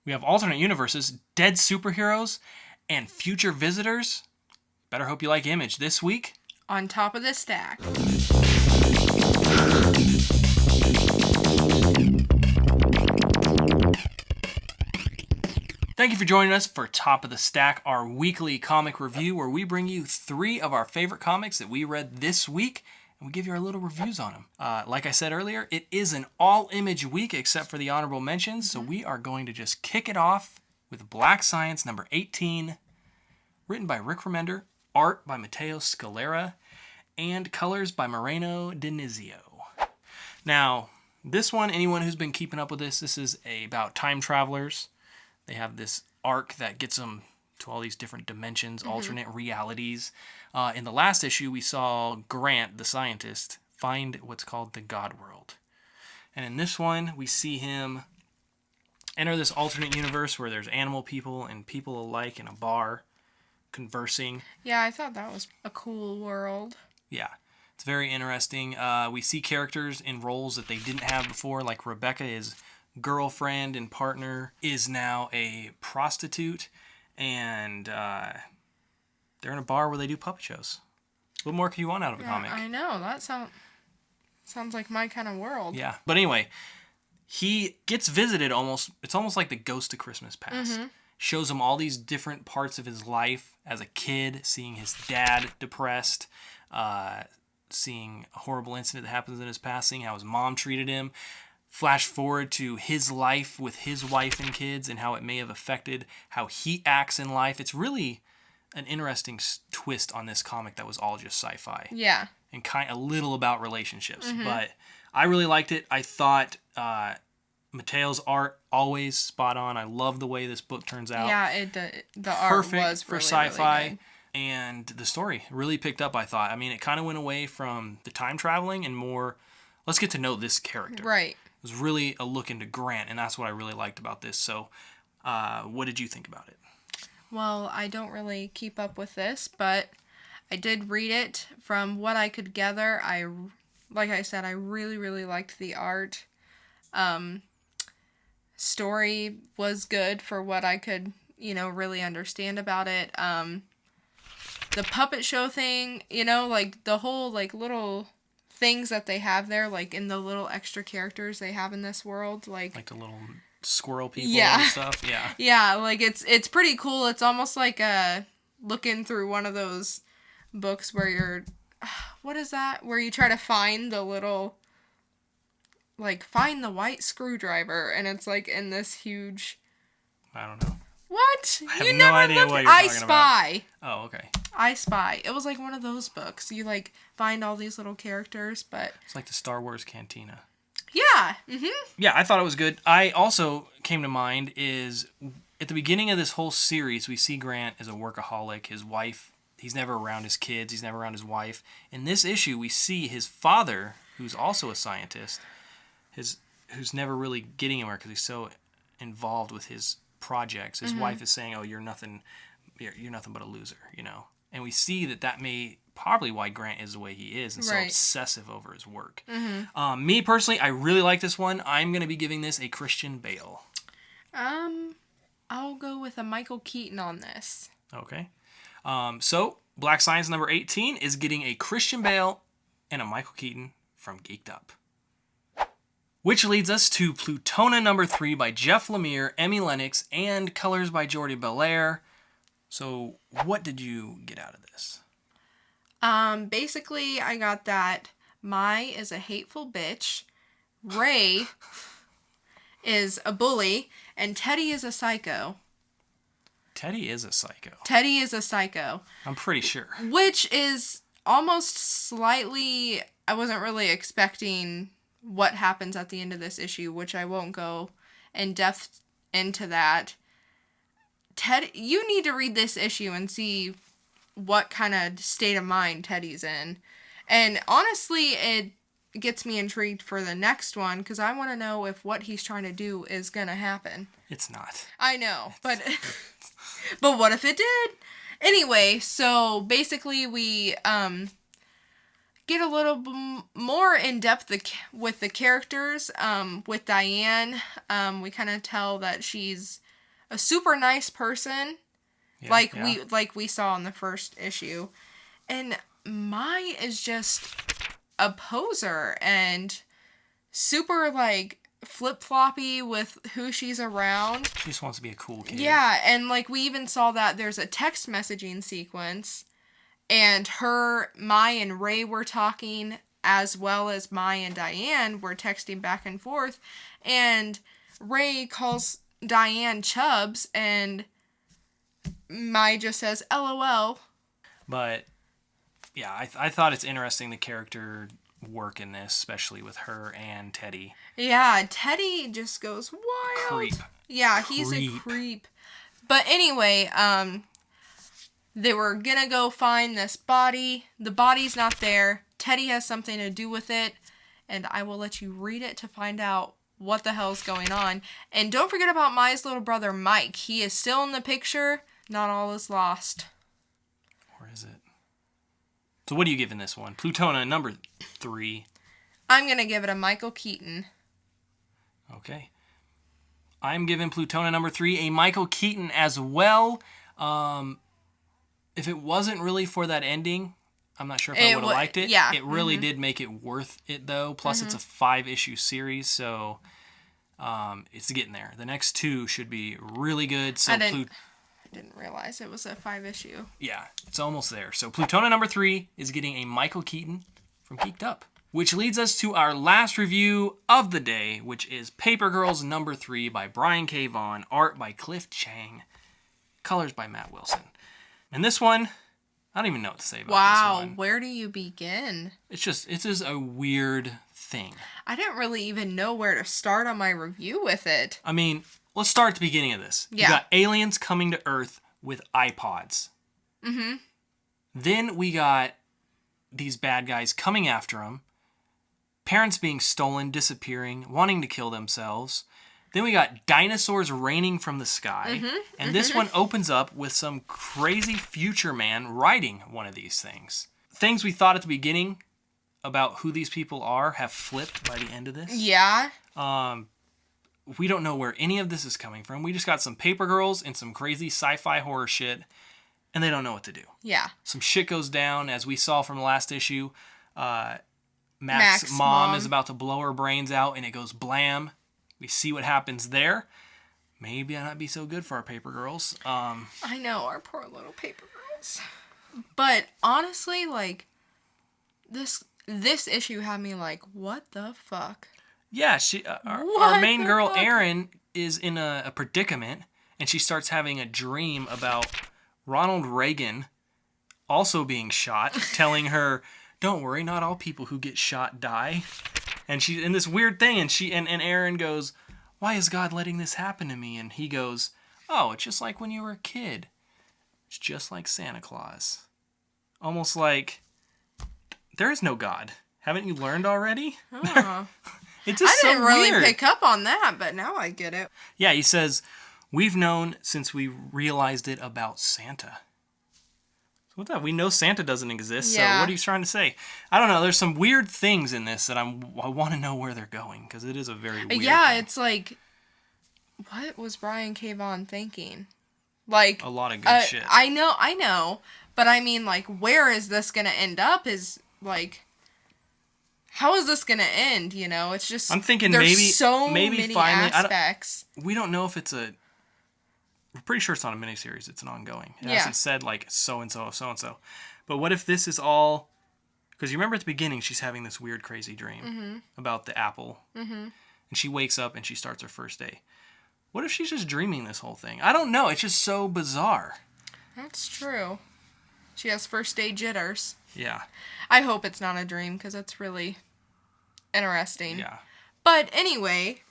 We have alternate universes, dead superheroes, and future visitors. Better hope you like Image this week. On top of the stack. Thank you for joining us for Top of the Stack, our weekly comic review where we bring you 3 of our favorite comics that we read this week, and we give you our little reviews on them. Like I said earlier, it is an all-Image week except for the honorable mentions, so we are going to just kick it off with Black Science number 18, written by Rick Remender, art by Matteo Scalera, and colors by Moreno Denizio. Now, this one, anyone who's been keeping up with this is about time travelers. They have this arc that gets them to all these different dimensions, alternate realities. In the last issue, we saw Grant, the scientist, find what's called the God World. And in this one, we see him enter this alternate universe where there's animal people and people alike in a bar conversing. Yeah, I thought that was a cool world. Yeah, it's very interesting. We see characters in roles that they didn't have before, like Rebecca is girlfriend and partner is now a prostitute, and they're in a bar where they do puppet shows. What more could you want out of a comic? I know, that sounds like my kind of world. Yeah, but anyway, he gets visited it's almost like the Ghost of Christmas Past. Shows him all these different parts of his life as a kid, seeing his dad depressed, seeing a horrible incident that happens in his past, seeing how his mom treated him. Flash forward to his life with his wife and kids and how it may have affected how he acts in life. It's really an interesting twist on this comic that was all just sci-fi. Yeah. And a little about relationships. But I really liked it. I thought Matteo's art always spot on. I love the way this book turns out. Yeah, the art was for really, sci-fi. really good. And the story really picked up, I thought. I mean, it kind of went away from the time traveling and more, let's get to know this character. Right. It was really a look into Grant, and that's what I really liked about this. So, what did you think about it? Well, I don't really keep up with this, but I did read it. From what I could gather, like I said, I really, really liked the art. Story was good for what I could, really understand about it. The puppet show thing, like the whole, like, little things that they have there, like in the little extra characters they have in this world, like the little squirrel people and stuff. Yeah, like it's pretty cool. It's almost like looking through one of those books where you're what is that, where you try to find the little, like, find the white screwdriver, and it's like in this huge, I don't know what, I have no idea what you're talking about. I Spy. Oh, okay. I Spy. It was like one of those books. You, like, find all these little characters, but it's like the Star Wars Cantina. Yeah. Yeah, I thought it was good. I also came to mind is at the beginning of this whole series, we see Grant as a workaholic. His wife, he's never around his kids. He's never around his wife. In this issue, we see his father, who's also a scientist, who's never really getting anywhere because he's so involved with his projects. His wife is saying, "Oh, you're nothing but a loser," And we see that may probably why Grant is the way he is and so obsessive over his work. Me personally, I really like this one. I'm going to be giving this a Christian Bale. I'll go with a Michael Keaton on this. Okay. So Black Science number 18 is getting a Christian Bale and a Michael Keaton from Geek'd Up. Which leads us to Plutona number 3 by Jeff Lemire, Emmy Lennox, and colors by Jordi Belair. So, what did you get out of this? Basically, I got that Mai is a hateful bitch, Ray is a bully, and Teddy is a psycho. Teddy is a psycho. Teddy is a psycho. I'm pretty sure. Which is almost slightly, I wasn't really expecting what happens at the end of this issue, which I won't go in depth into that. Ted, you need to read this issue and see what kind of state of mind Teddy's in. And honestly, it gets me intrigued for the next one, because I want to know if what he's trying to do is going to happen. It's not. I know, but but what if it did? Anyway, so basically we get a little more in depth with the characters. With Diane, we kind of tell that she's a super nice person, like we saw in the first issue, and Mai is just a poser and super like flip-floppy with who she's around. She just wants to be a cool kid. Yeah, and like we even saw that there's a text messaging sequence, and Mai and Ray were talking, as well as Mai and Diane were texting back and forth, and Ray calls Diane Chubbs, and Mai just says LOL. But yeah, I thought it's interesting the character work in this, especially with her and Teddy. Yeah, Teddy just goes wild. Creep. Yeah, he's a creep. But anyway, they were gonna go find this body. The body's not there. Teddy has something to do with it, and I will let you read it to find out what the hell's going on. And don't forget about Mai's little brother, Mike. He is still in the picture. Not all is lost. Or is it? So what are you giving this one? Plutona, number 3. I'm gonna give it a Michael Keaton. Okay. I'm giving Plutona number 3 a Michael Keaton as well. If it wasn't really for that ending, I'm not sure if I would have liked it. Yeah. It really did make it worth it, though. Plus, it's a 5-issue series, so it's getting there. The next 2 should be really good. So I didn't realize it was a 5-issue. Yeah, it's almost there. So Plutona number 3 is getting a Michael Keaton from Geek'd Up. Which leads us to our last review of the day, which is Paper Girls number 3 by Brian K. Vaughan, art by Cliff Chang, colors by Matt Wilson. And this one, I don't even know what to say about this one. Wow, where do you begin? It's just a weird thing. I didn't really even know where to start on my review with it. I mean, let's start at the beginning of this. Yeah. You got aliens coming to Earth with iPods. Mm-hmm. Then we got these bad guys coming after them. Parents being stolen, disappearing, wanting to kill themselves. Then we got dinosaurs raining from the sky. And this one opens up with some crazy future man riding one of these things. Things we thought at the beginning about who these people are have flipped by the end of this. Yeah. We don't know where any of this is coming from. We just got some paper girls and some crazy sci-fi horror shit, and they don't know what to do. Yeah. Some shit goes down, as we saw from the last issue. Mac's mom is about to blow her brains out, and it goes blam. We see what happens there. Maybe not be so good for our paper girls. I know, our poor little paper girls. But honestly, like, this issue had me like, what the fuck? Yeah, our main girl, Erin, is in a predicament, and she starts having a dream about Ronald Reagan also being shot, telling her, don't worry, not all people who get shot die. And she's in this weird thing, and Erin goes, why is God letting this happen to me? And he goes, oh, it's just like when you were a kid. It's just like Santa Claus. Almost like, there is no God. Haven't you learned already? It's just I didn't really weird. pick up on that, but now I get it. Yeah, he says, we've known since we realized it about Santa. So what that? We know Santa doesn't exist, so what are you trying to say? I don't know. There's some weird things in this that I want to know where they're going, because it is a very weird thing. It's like, what was Brian K. Vaughan thinking? Like, a lot of good shit. I know. But I mean, like, where is this going to end up is, like, how is this going to end, you know? It's just, I'm thinking there's maybe many finally, aspects. We don't know if it's we're pretty sure it's not a miniseries. It's an ongoing. It hasn't said, like, so-and-so, so-and-so. But what if this is all... Because you remember at the beginning, she's having this weird, crazy dream about the apple. And she wakes up and she starts her first day. What if she's just dreaming this whole thing? I don't know. It's just so bizarre. That's true. She has first day jitters. Yeah. I hope it's not a dream, because it's really interesting. Yeah. But anyway...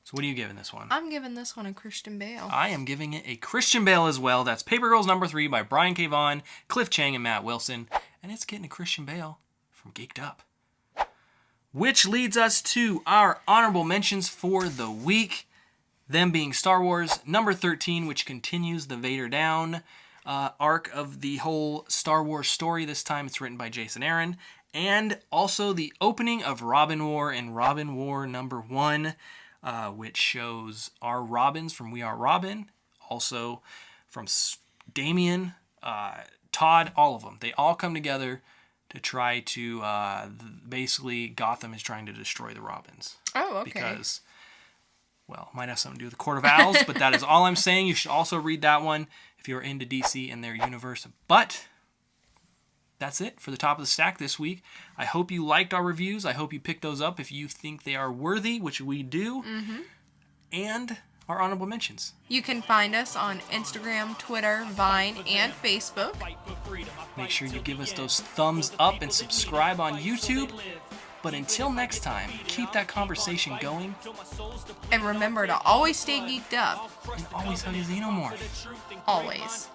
So what are you giving this one? I'm giving this one a Christian Bale. I am giving it a Christian Bale as well. That's Paper Girls number 3 by Brian K. Vaughan, Cliff Chang, and Matt Wilson. And it's getting a Christian Bale from Geek'd Up. Which leads us to our honorable mentions for the week. Them being Star Wars number 13, which continues the Vader Down arc of the whole Star Wars story. This time it's written by Jason Aaron. And also the opening of Robin War and Robin War #1, which shows our Robins from We Are Robin, also from Damien, Todd, all of them. They all come together to try to, basically, Gotham is trying to destroy the Robins. Oh, okay. Because, well, might have something to do with the Court of Owls, but that is all I'm saying. You should also read that one if you're into DC and their universe. But that's it for the top of the stack this week. I hope you liked our reviews. I hope you picked those up if you think they are worthy, which we do. Mm-hmm. And our honorable mentions. You can find us on Instagram, Twitter, Vine, and Facebook. Make sure you give us those thumbs up and subscribe on YouTube. But until next time, keep that conversation going. And remember to always stay geeked up. And always hug a xenomorph. Always.